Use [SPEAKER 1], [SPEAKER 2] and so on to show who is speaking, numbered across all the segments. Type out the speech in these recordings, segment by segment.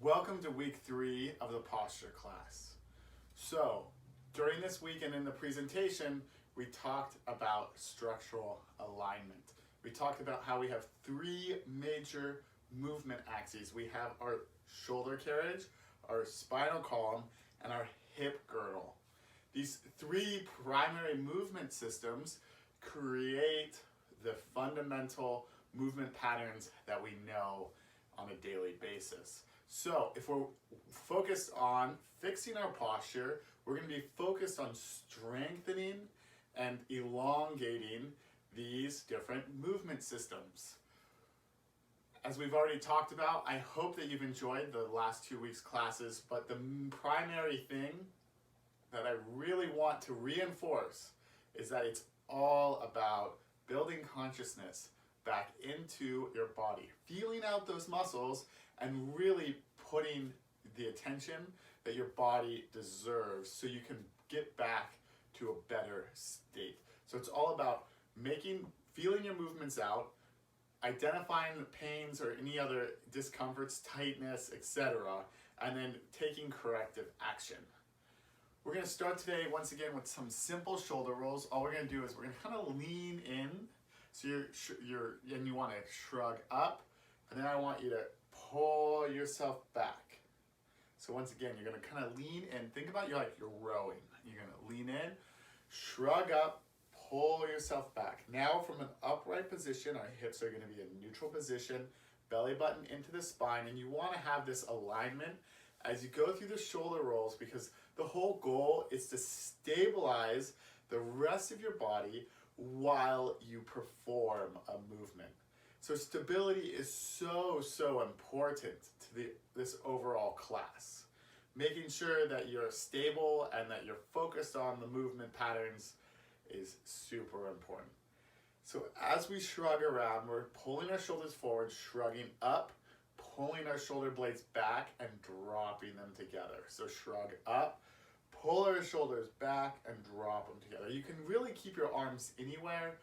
[SPEAKER 1] Welcome to week 3 of the posture class. So, during this week and in the presentation, we talked about structural alignment. We talked about how we have 3 major movement axes. We have our shoulder carriage, our spinal column, and our hip girdle. These 3 primary movement systems create the fundamental movement patterns that we know on a daily basis. So if we're focused on fixing our posture, we're going to be focused on strengthening and elongating these different movement systems. As we've already talked about, I hope that you've enjoyed the last 2 weeks' classes, but the primary thing that I really want to reinforce is that it's all about building consciousness back into your body, feeling out those muscles and really putting the attention that your body deserves so you can get back to a better state. So it's all about feeling your movements out, identifying the pains or any other discomforts, tightness, etc., and then taking corrective action. We're going to start today once again with some simple shoulder rolls. All we're going to do is we're going to kind of lean in. So you want to shrug up, and then I want you to pull yourself back. So once again, you're going to kind of lean in. Think about you like you're rowing. You're going to lean in, shrug up, pull yourself back. Now from an upright position, our hips are going to be in neutral position, belly button into the spine, and you want to have this alignment as you go through the shoulder rolls, because the whole goal is to stabilize the rest of your body while you perform a movement. So stability is so important to this overall class. Making sure that you're stable and that you're focused on the movement patterns is super important. So as we shrug around, we're pulling our shoulders forward, shrugging up, pulling our shoulder blades back and dropping them together. So shrug up, pull our shoulders back and drop them together. You can really keep your arms anywhere,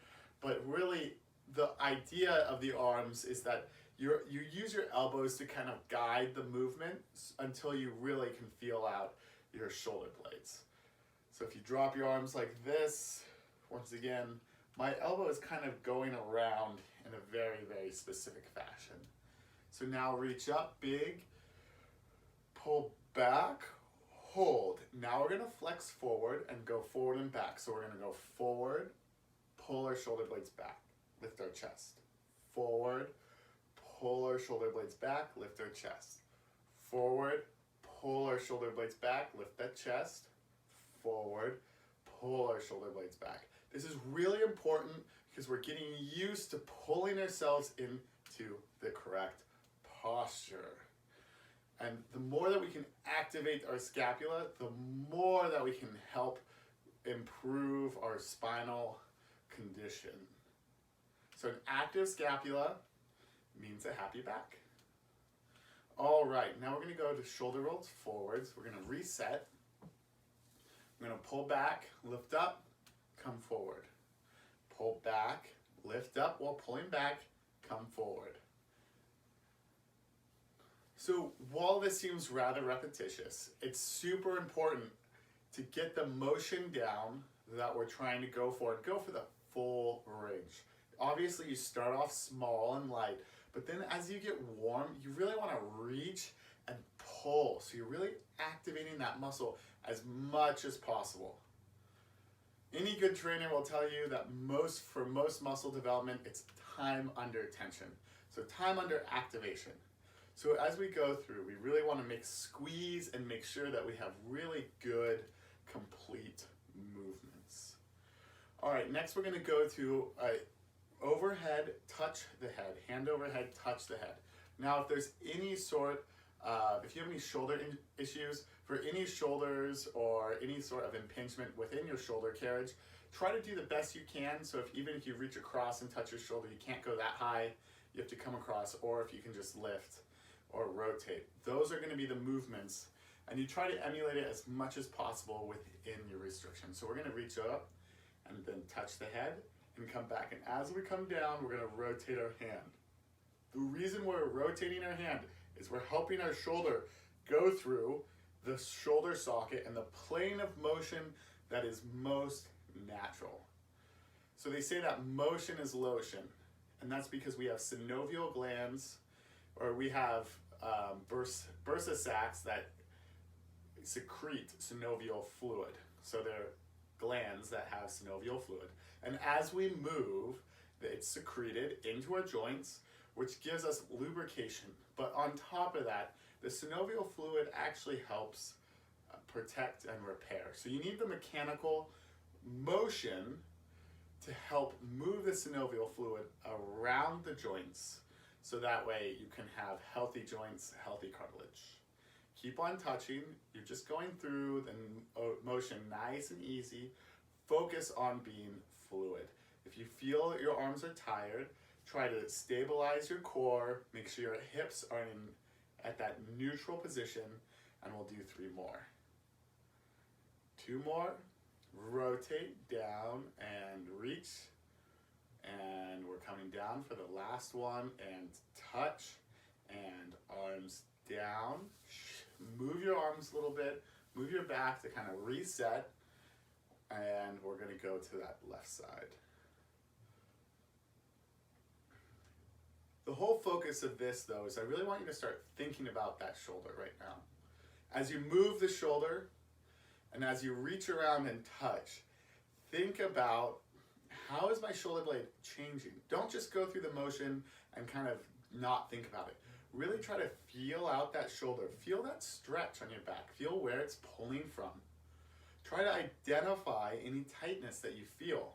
[SPEAKER 1] but really the idea of the arms is that you use your elbows to kind of guide the movement until you really can feel out your shoulder blades. So if you drop your arms like this, once again, my elbow is kind of going around in a very specific fashion. So now reach up, big, pull back, hold. Now we're going to flex forward and go forward and back. So we're going to go forward, pull our shoulder blades back, lift our chest. Forward, pull our shoulder blades back, lift our chest. Forward, pull our shoulder blades back, lift that chest. Forward, pull our shoulder blades back. This is really important because we're getting used to pulling ourselves into the correct posture. And the more that we can activate our scapula, the more that we can help improve our spinal condition. So an active scapula means a happy back. All right, now we're going to go to shoulder rolls forwards. We're going to reset. I'm going to pull back, lift up, come forward. Pull back, lift up while pulling back, come forward. So while this seems rather repetitious, it's super important to get the motion down that we're trying to go for and go for the full range. Obviously you start off small and light, but then as you get warm, you really want to reach and pull. So you're really activating that muscle as much as possible. Any good trainer will tell you that for most muscle development, it's time under tension. So time under activation. So as we go through, we really want to squeeze and make sure that we have really good, complete movements. All right, next we're going to go to overhead, touch the head, hand overhead, touch the head. Now, if there's any if you have any shoulder issues, for any shoulders or any sort of impingement within your shoulder carriage, try to do the best you can. So even if you reach across and touch your shoulder, you can't go that high, you have to come across, or if you can just lift or rotate. Those are going to be the movements, and you try to emulate it as much as possible within your restriction. So we're going to reach up and then touch the head and come back. And as we come down, we're going to rotate our hand. The reason we're rotating our hand is we're helping our shoulder go through the shoulder socket and the plane of motion that is most natural. So they say that motion is lotion, and that's because we have synovial glands, or we have bursa sacs that secrete synovial fluid. So they're glands that have synovial fluid. And as we move, it's secreted into our joints, which gives us lubrication. But on top of that, the synovial fluid actually helps protect and repair. So you need the mechanical motion to help move the synovial fluid around the joints, so that way you can have healthy joints, healthy cartilage. Keep on touching. You're just going through the motion nice and easy. Focus on being fluid. If you feel that your arms are tired, try to stabilize your core. Make sure your hips are at that neutral position, and we'll do 3 more. 2 more. Rotate down and reach. And we're coming down for the last one, and touch, and arms down. Move your arms a little bit, move your back to kind of reset, and we're going to go to that left side. The whole focus of this, though, is I really want you to start thinking about that shoulder right now. As you move the shoulder, and as you reach around and touch, think about, how is my shoulder blade changing? Don't just go through the motion and kind of not think about it. Really try to feel out that shoulder. Feel that stretch on your back. Feel where it's pulling from. Try to identify any tightness that you feel.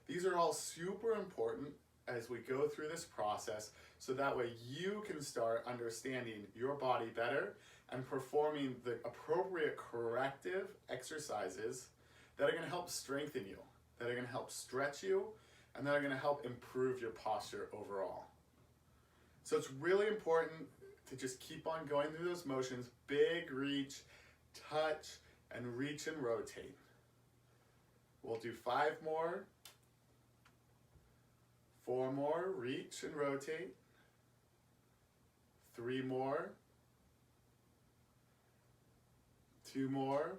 [SPEAKER 1] These are all super important as we go through this process, so that way you can start understanding your body better and performing the appropriate corrective exercises that are going to help strengthen you, that are going to help stretch you, and that are going to help improve your posture overall. So it's really important to just keep on going through those motions. Big reach, touch, and reach and rotate. We'll do 5 more. 4 more, reach and rotate. 3 more. 2 more.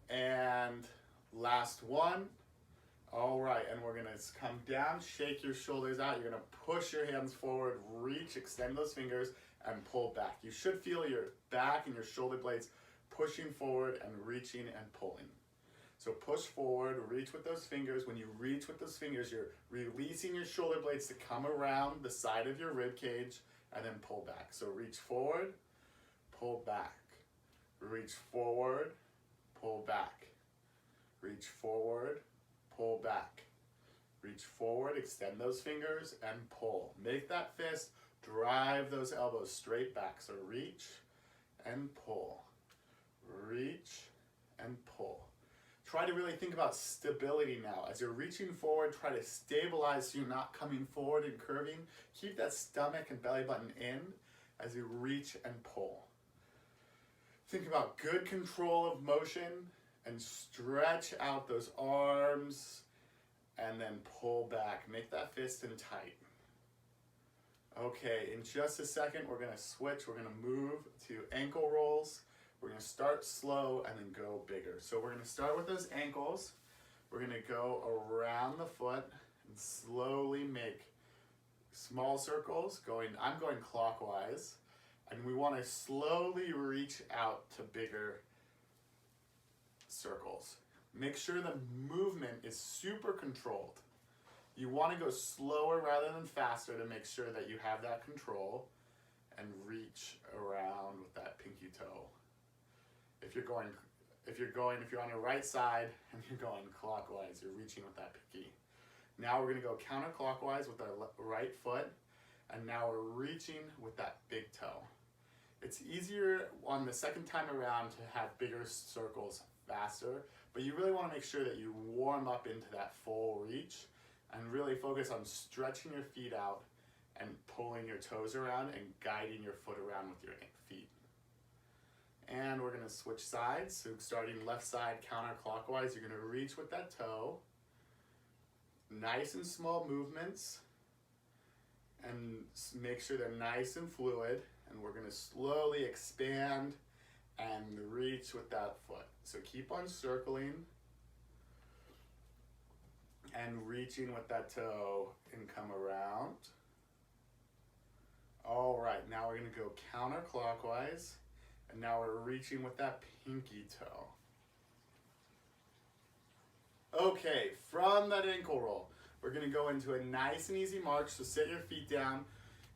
[SPEAKER 1] And last one. All right, and we're gonna come down, shake your shoulders out. You're gonna push your hands forward, reach, extend those fingers, and pull back. You should feel your back and your shoulder blades pushing forward and reaching and pulling. So push forward, reach with those fingers. When you reach with those fingers, you're releasing your shoulder blades to come around the side of your rib cage, and then pull back. So reach forward, pull back. Reach forward, pull back. Reach forward, pull back. Reach forward, extend those fingers, and pull. Make that fist, drive those elbows straight back. So reach and pull. Reach and pull. Try to really think about stability now. As you're reaching forward, try to stabilize so you're not coming forward and curving. Keep that stomach and belly button in as you reach and pull. Think about good control of motion and stretch out those arms and then pull back. Make that fist in tight. Okay, in just a second, we're gonna switch. We're gonna move to ankle rolls. We're gonna start slow and then go bigger. So we're gonna start with those ankles. We're gonna go around the foot and slowly make small circles. I'm going clockwise. And we wanna slowly reach out to bigger circles. Make sure the movement is super controlled. You wanna go slower rather than faster to make sure that you have that control, and reach around with that pinky toe. If you're on the right side and you're going clockwise, you're reaching with that pinky. Now we're gonna go counterclockwise with our right foot, and now we're reaching with that big toe. It's easier on the second time around to have bigger circles faster, but you really wanna make sure that you warm up into that full reach and really focus on stretching your feet out and pulling your toes around and guiding your foot around with your feet. And we're gonna switch sides. So starting left side counterclockwise, you're gonna reach with that toe. Nice and small movements. and make sure they're nice and fluid. And we're going to slowly expand and reach with that foot. So keep on circling and reaching with that toe and come around. All right, now we're going to go counterclockwise, and now we're reaching with that pinky toe. Okay, from that ankle roll, we're going to go into a nice and easy march. So sit your feet down,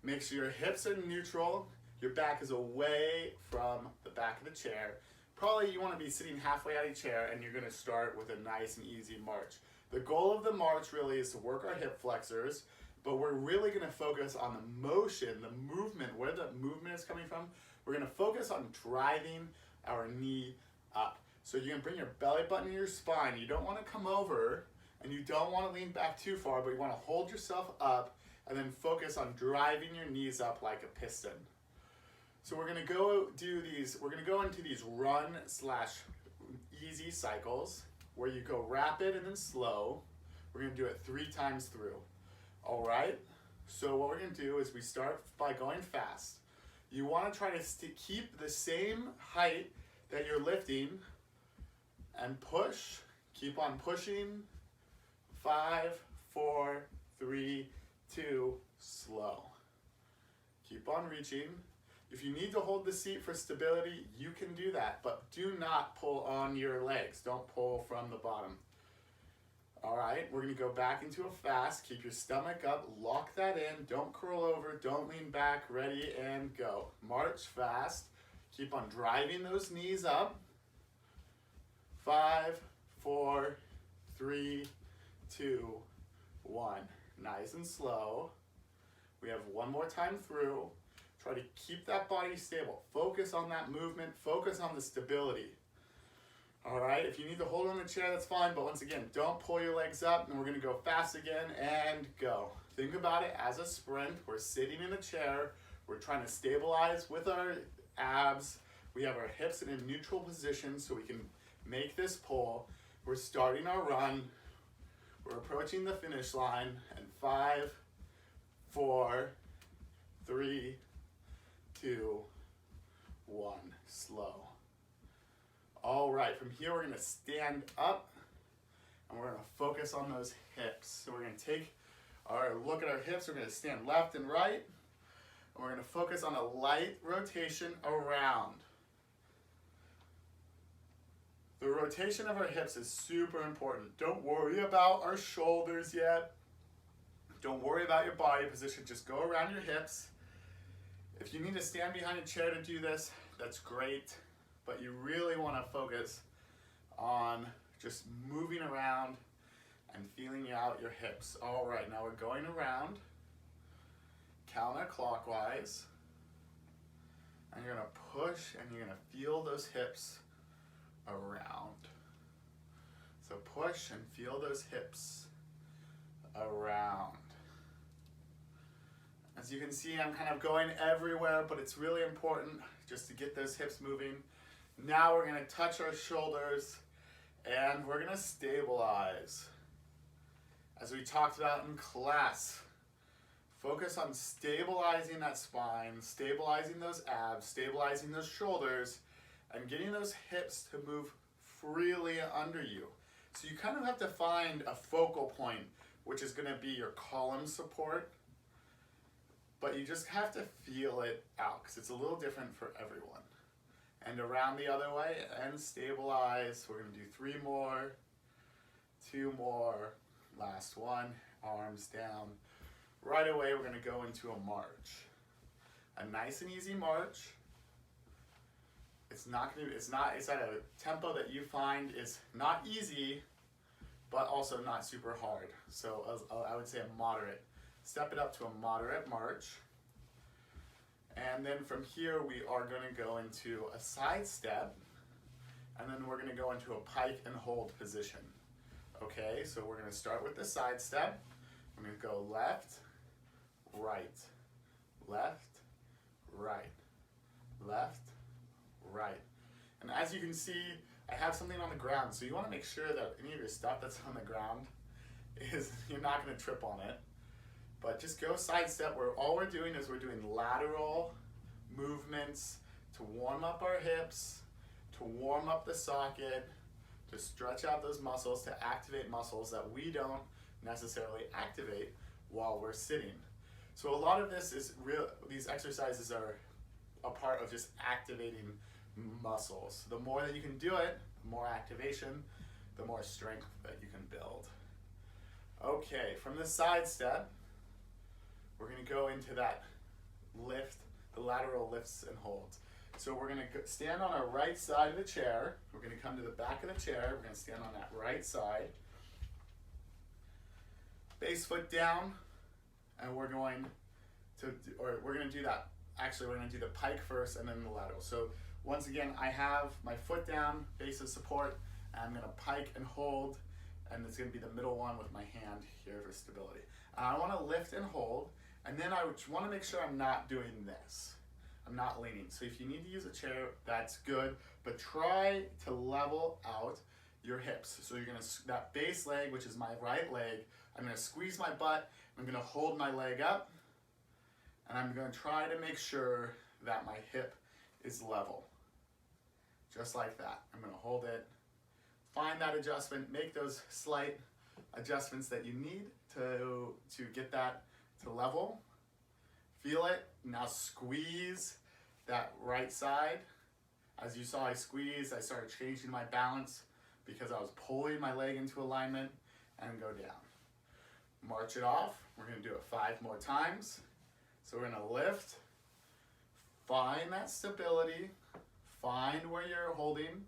[SPEAKER 1] make sure your hips are neutral, your back is away from the back of the chair. Probably you want to be sitting halfway out of your chair, and you're going to start with a nice and easy march. The goal of the march really is to work our hip flexors, but we're really going to focus on the motion, the movement, where the movement is coming from. We're going to focus on driving our knee up. So you're going to bring your belly button to your spine. You don't want to come over, and you don't want to lean back too far, but you want to hold yourself up and then focus on driving your knees up like a piston. So we're going to go into these run/easy cycles where you go rapid and then slow. We're going to do it 3 times through. All right? So what we're going to do is we start by going fast. You want to try to keep the same height that you're lifting and push. Keep on pushing. 5, 4, 3, 2, slow. Keep on reaching. If you need to hold the seat for stability, you can do that, but do not pull on your legs. Don't pull from the bottom. All right, we're going to go back into a fast. Keep your stomach up, lock that in. Don't curl over, don't lean back. Ready and go. March fast. Keep on driving those knees up. 5, 4, 3, 2, 1. Nice and slow. We have one more time through. Try to keep that body stable. Focus on that movement. Focus on the stability. All right, if you need to hold on the chair, that's fine. But once again, don't pull your legs up. And we're going to go fast again and go. Think about it as a sprint. We're sitting in a chair. We're trying to stabilize with our abs. We have our hips in a neutral position so we can make this pull. We're starting our run. We're approaching the finish line. And 5, 4, 3, 2, 1, slow. All right, from here we're going to stand up and we're going to focus on those hips. So we're going to take our look at our hips. We're going to stand left and right, and we're going to focus on a light rotation around. The rotation of our hips is super important. Don't worry about our shoulders yet. Don't worry about your body position. Just go around your hips. If you need to stand behind a chair to do this, that's great, but you really want to focus on just moving around and feeling out your hips. All right, now we're going around counterclockwise, and you're going to push and you're going to feel those hips around. So push and feel those hips around. As you can see, I'm kind of going everywhere, but it's really important just to get those hips moving. Now we're going to touch our shoulders and we're going to stabilize. As we talked about in class, focus on stabilizing that spine, stabilizing those abs, stabilizing those shoulders, and getting those hips to move freely under you. So you kind of have to find a focal point, which is going to be your column support. But you just have to feel it out because it's a little different for everyone. And around the other way and stabilize. We're going to do 3 more, 2 more, last one, arms down. Right away we're going to go into a march. A nice and easy march. It's at a tempo that you find is not easy, but also not super hard. So I would say a moderate. Step it up to a moderate march. And then from here we are going to go into a side step. And then we're going to go into a pike and hold position. Okay, so we're going to start with the side step. I'm going to go left, right, left, right, left, right. And as you can see, I have something on the ground. So you want to make sure that any of your stuff that's on the ground is, you're not going to trip on it. But just go side step where all we're doing is we're doing lateral movements to warm up our hips, to warm up the socket, to stretch out those muscles, to activate muscles that we don't necessarily activate while we're sitting. So a lot of this is real, these exercises are a part of just activating muscles. The more that you can do it, the more activation, the more strength that you can build. Okay, from the side step, we're gonna go into that lift, the lateral lifts and holds. So we're gonna stand on our right side of the chair. We're gonna come to the back of the chair. We're gonna stand on that right side. Base foot down, and we're going to, we're gonna do that. Actually, we're gonna do the pike first and then the lateral. So once again, I have my foot down, base of support, and I'm gonna pike and hold, and it's gonna be the middle one with my hand here for stability. I wanna lift and hold, and then I wanna make sure I'm not doing this. I'm not leaning. So if you need to use a chair, that's good, but try to level out your hips. So you're gonna, that base leg, which is my right leg, I'm gonna squeeze my butt, I'm gonna hold my leg up, and I'm gonna try to make sure that my hip is level. Just like that. I'm gonna hold it, find that adjustment, make those slight adjustments that you need to get that to level. Feel it. Now squeeze that right side. As you saw, I squeezed. I started changing my balance because I was pulling my leg into alignment, and go down. March it off. We're going to do it 5 more times. So we're going to lift. Find that stability. Find where you're holding.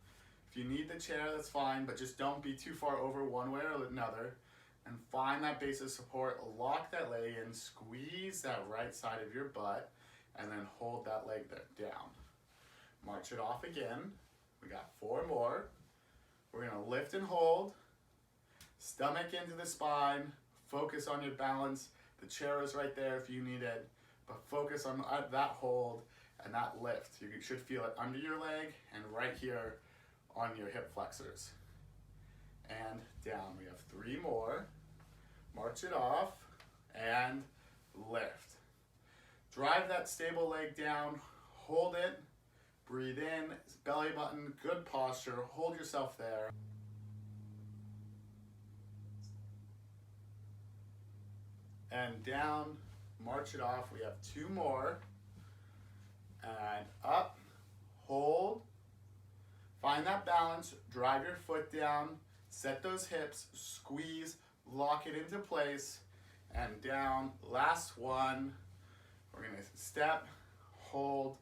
[SPEAKER 1] If you need the chair, that's fine, but just don't be too far over one way or another. And find that base of support, lock that leg in, squeeze that right side of your butt, and then hold that leg there down. March it off again. We got 4 more. We're gonna lift and hold, stomach into the spine, focus on your balance. The chair is right there if you need it, but focus on that hold and that lift. You should feel it under your leg and right here on your hip flexors. And down. We have 3 more. March it off and lift. Drive that stable leg down, hold it, breathe in, belly button, good posture, hold yourself there. And down, march it off. We have 2 more. And up, hold, find that balance, drive your foot down, set those hips, squeeze, lock it into place, and down. Last one. We're gonna step, hold,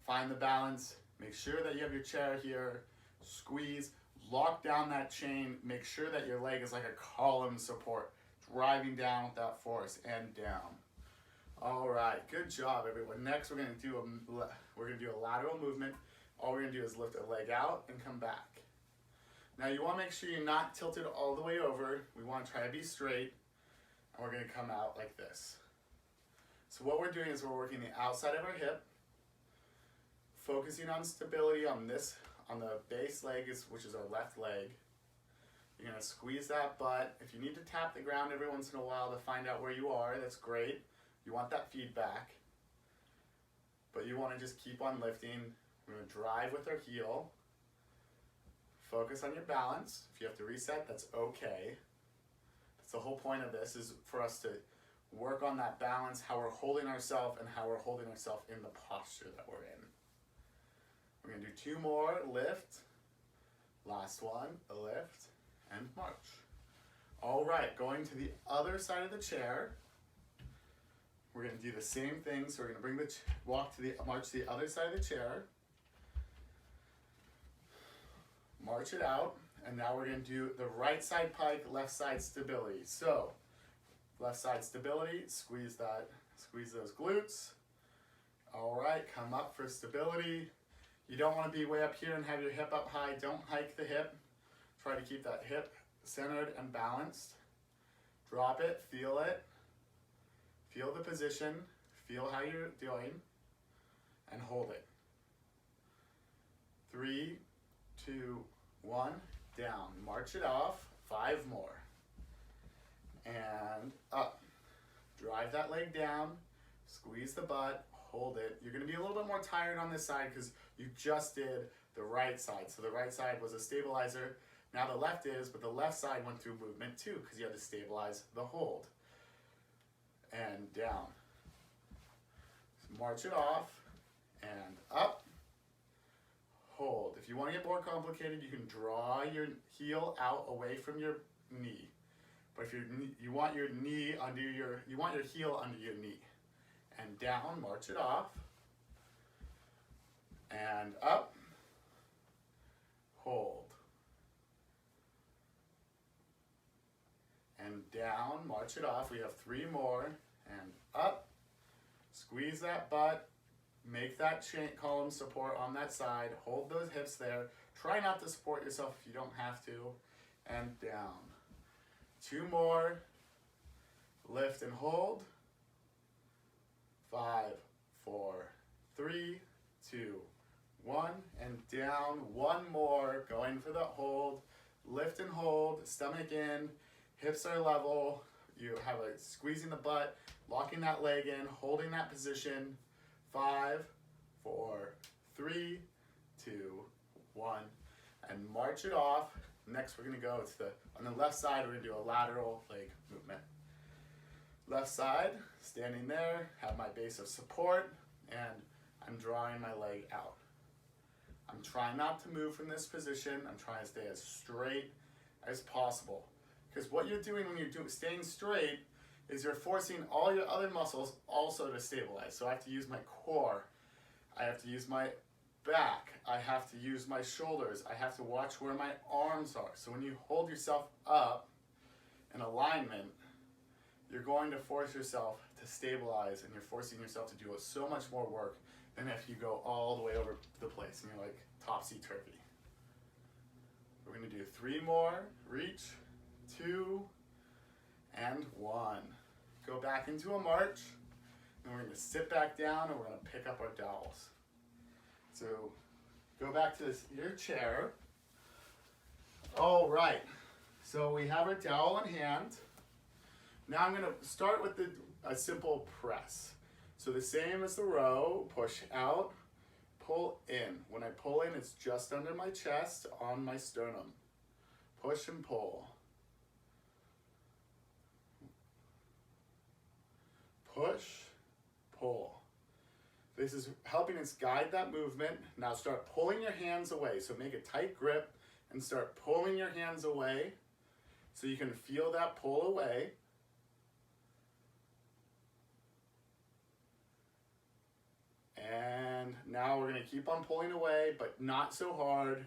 [SPEAKER 1] find the balance, make sure that you have your chair here, squeeze, lock down that chain, make sure that your leg is like a column support, driving down with that force, and down. All right, good job everyone. Next we're gonna do a lateral movement. All we're gonna do is lift a leg out and come back. Now you wanna make sure you're not tilted all the way over. We wanna try to be straight, and we're gonna come out like this. So what we're doing is we're working the outside of our hip, focusing on stability on the base leg, which is our left leg. You're gonna squeeze that butt. If you need to tap the ground every once in a while to find out where you are, that's great. You want that feedback, but you wanna just keep on lifting. We're gonna drive with our heel. Focus on your balance. If you have to reset, that's okay. That's the whole point of this, is for us to work on that balance, how we're holding ourselves and how we're holding ourselves in the posture that we're in. We're gonna do 2 more, lift. Last one, a lift, and march. All right, going to the other side of the chair. We're gonna do the same thing. So we're gonna bring march to the other side of the chair. March it out, and now we're gonna do the right side pike, left side stability. So, left side stability, squeeze those glutes. All right, come up for stability. You don't wanna be way up here and have your hip up high. Don't hike the hip. Try to keep that hip centered and balanced. Drop it, feel it. Feel the position, feel how you're doing, and hold it. 3, 2, 1, down. March it off, 5 more. And up. drive that leg down, squeeze the butt, hold it. You're gonna be a little bit more tired on this side because you just did the right side. So the right side was a stabilizer. Now the left is, but the left side went through movement too because you had to stabilize the hold. And down. So march it off and up. Hold. If you want to get more complicated, you can draw your heel out away from your knee. But if you want your knee under you want your heel under your knee. And down, march it off. And up. Hold. And down, march it off. We have 3 more. And up. Squeeze that butt. Make that chain column support on that side. Hold those hips there. Try not to support yourself if you don't have to. And down. 2 more. Lift and hold. 5, 4, 3, 2, 1. And down. 1 more. Going for the hold. Lift and hold. Stomach in. Hips are level. You have a squeezing the butt. Locking that leg in. Holding that position. 5, 4, 3, 2, 1, and march it off. Next, we're going to go to on the left side, we're going to do a lateral leg movement. Left side, standing there, have my base of support, and I'm drawing my leg out. I'm trying not to move from this position. I'm trying to stay as straight as possible. Because what you're doing when you're staying straight is you're forcing all your other muscles also to stabilize. So I have to use my core, I have to use my back, I have to use my shoulders, I have to watch where my arms are. So when you hold yourself up in alignment, you're going to force yourself to stabilize, and you're forcing yourself to do so much more work than if you go all the way over the place and you're like topsy-turvy. We're going to do 3 more, reach, 2, and 1. Go back into a march, and we're going to sit back down and we're going to pick up our dowels. So go back to your chair. All right, so we have our dowel in hand. Now I'm going to start with a simple press. So the same as the row, push out, pull in. When I pull in, it's just under my chest, on my sternum. Push and pull. Push, pull. This is helping us guide that movement. Now start pulling your hands away. So make a tight grip and start pulling your hands away so you can feel that pull away. And now we're going to keep on pulling away, but not so hard.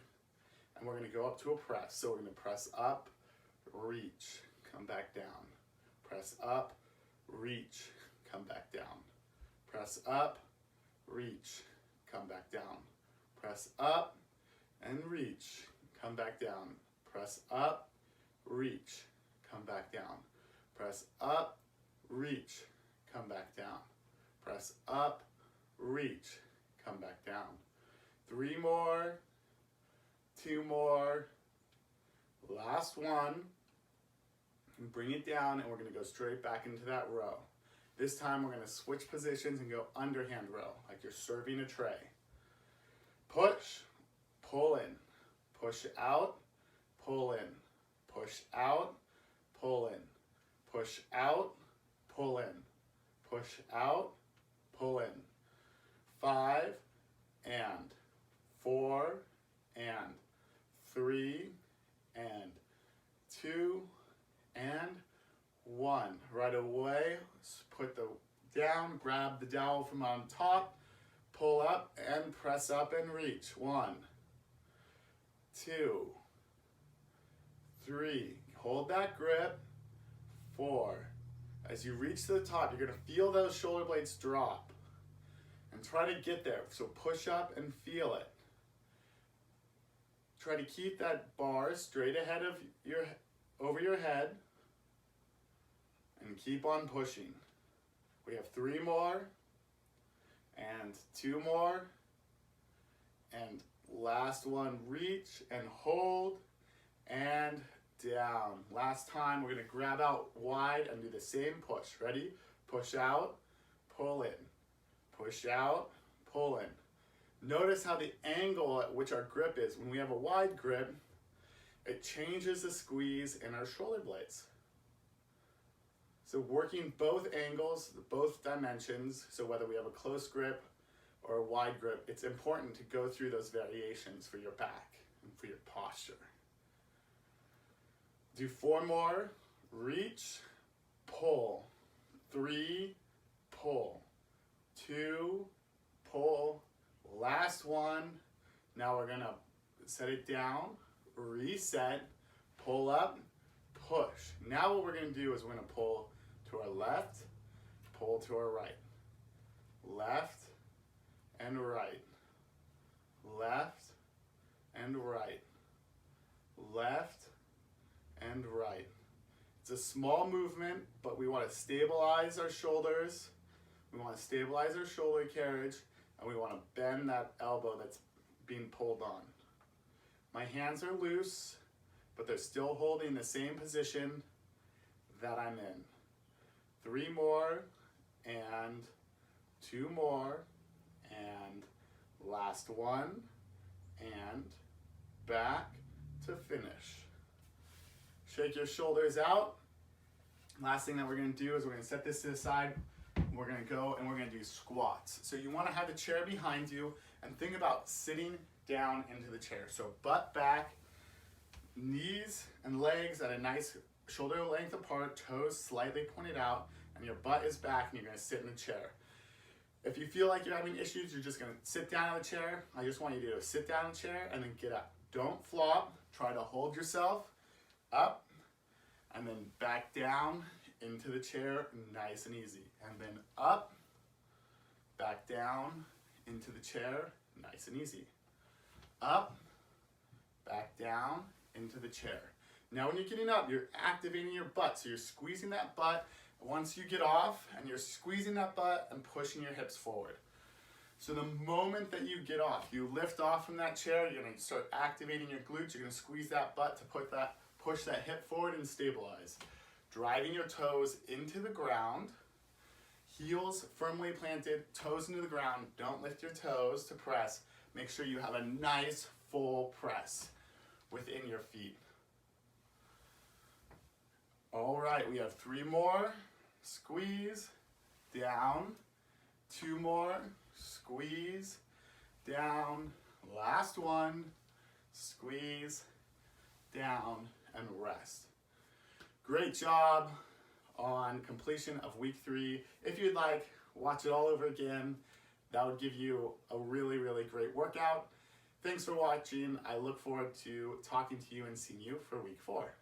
[SPEAKER 1] And we're going to go up to a press. So we're going to press up, reach, come back down. Press up, reach, come back down. Press up, reach, come back down. Press up and reach, come back down. Press up, reach, come back down. Press up, reach, come back down. Press up, reach, come back down. 3 more, 2 more, last one. And bring it down, and we're going to go straight back into that row. This time we're going to switch positions and go underhand row, like you're serving a tray. Push, pull in, push out, pull in, push out, pull in, push out, pull in, push out, pull in. 5 and 4 and 3 and 2 and 1. Right away, put the down, grab the dowel from on top, pull up and press up and reach. 1, 2, 3. Hold that grip. 4. As you reach to the top, you're going to feel those shoulder blades drop. And try to get there. So push up and feel it. Try to keep that bar straight ahead of over your head. And keep on pushing. We have 3 more. And 2 more. And last one, reach and hold. And down. Last time, we're going to grab out wide and do the same push. Ready? push out, pull in, push out, pull in. Notice how the angle at which our grip is. When we have a wide grip, it changes the squeeze in our shoulder blades. So working both angles, both dimensions, so whether we have a close grip or a wide grip, it's important to go through those variations for your back and for your posture. Do 4 more. Reach, pull. 3, pull. 2, pull. Last one. Now we're gonna set it down, reset, pull up, push. Now what we're gonna do is we're gonna pull to our left, pull to our right. Left and right. Left and right. Left and right. It's a small movement, but we want to stabilize our shoulders. We want to stabilize our shoulder carriage, and we want to bend that elbow that's being pulled on. My hands are loose, but they're still holding the same position that I'm in. 3 more, and 2 more, and last one, and back to finish. Shake your shoulders out. Last thing that we're gonna do is we're gonna set this to the side. We're gonna go and we're gonna do squats. So you wanna have the chair behind you and think about sitting down into the chair. So butt back, knees and legs at a nice shoulder length apart, toes slightly pointed out, and your butt is back and you're gonna sit in the chair. If you feel like you're having issues, you're just gonna sit down in the chair. I just want you to sit down in the chair and then get up. Don't flop, try to hold yourself up and then back down into the chair, nice and easy. And then up, back down into the chair, nice and easy. Up, back down into the chair. Now when you're getting up, you're activating your butt. So you're squeezing that butt once you get off, and you're squeezing that butt and pushing your hips forward. So the moment that you get off, you lift off from that chair, you're gonna start activating your glutes, you're gonna squeeze that butt to push that hip forward and stabilize. Driving your toes into the ground, heels firmly planted, toes into the ground. Don't lift your toes to press. Make sure you have a nice full press within your feet. All right, we have 3 more. Squeeze, down. 2 more, squeeze, down. Last one, squeeze, down, and rest. Great job on completion of week 3. If you'd like, watch it all over again. That would give you a really, really great workout. Thanks for watching. I look forward to talking to you and seeing you for week 4.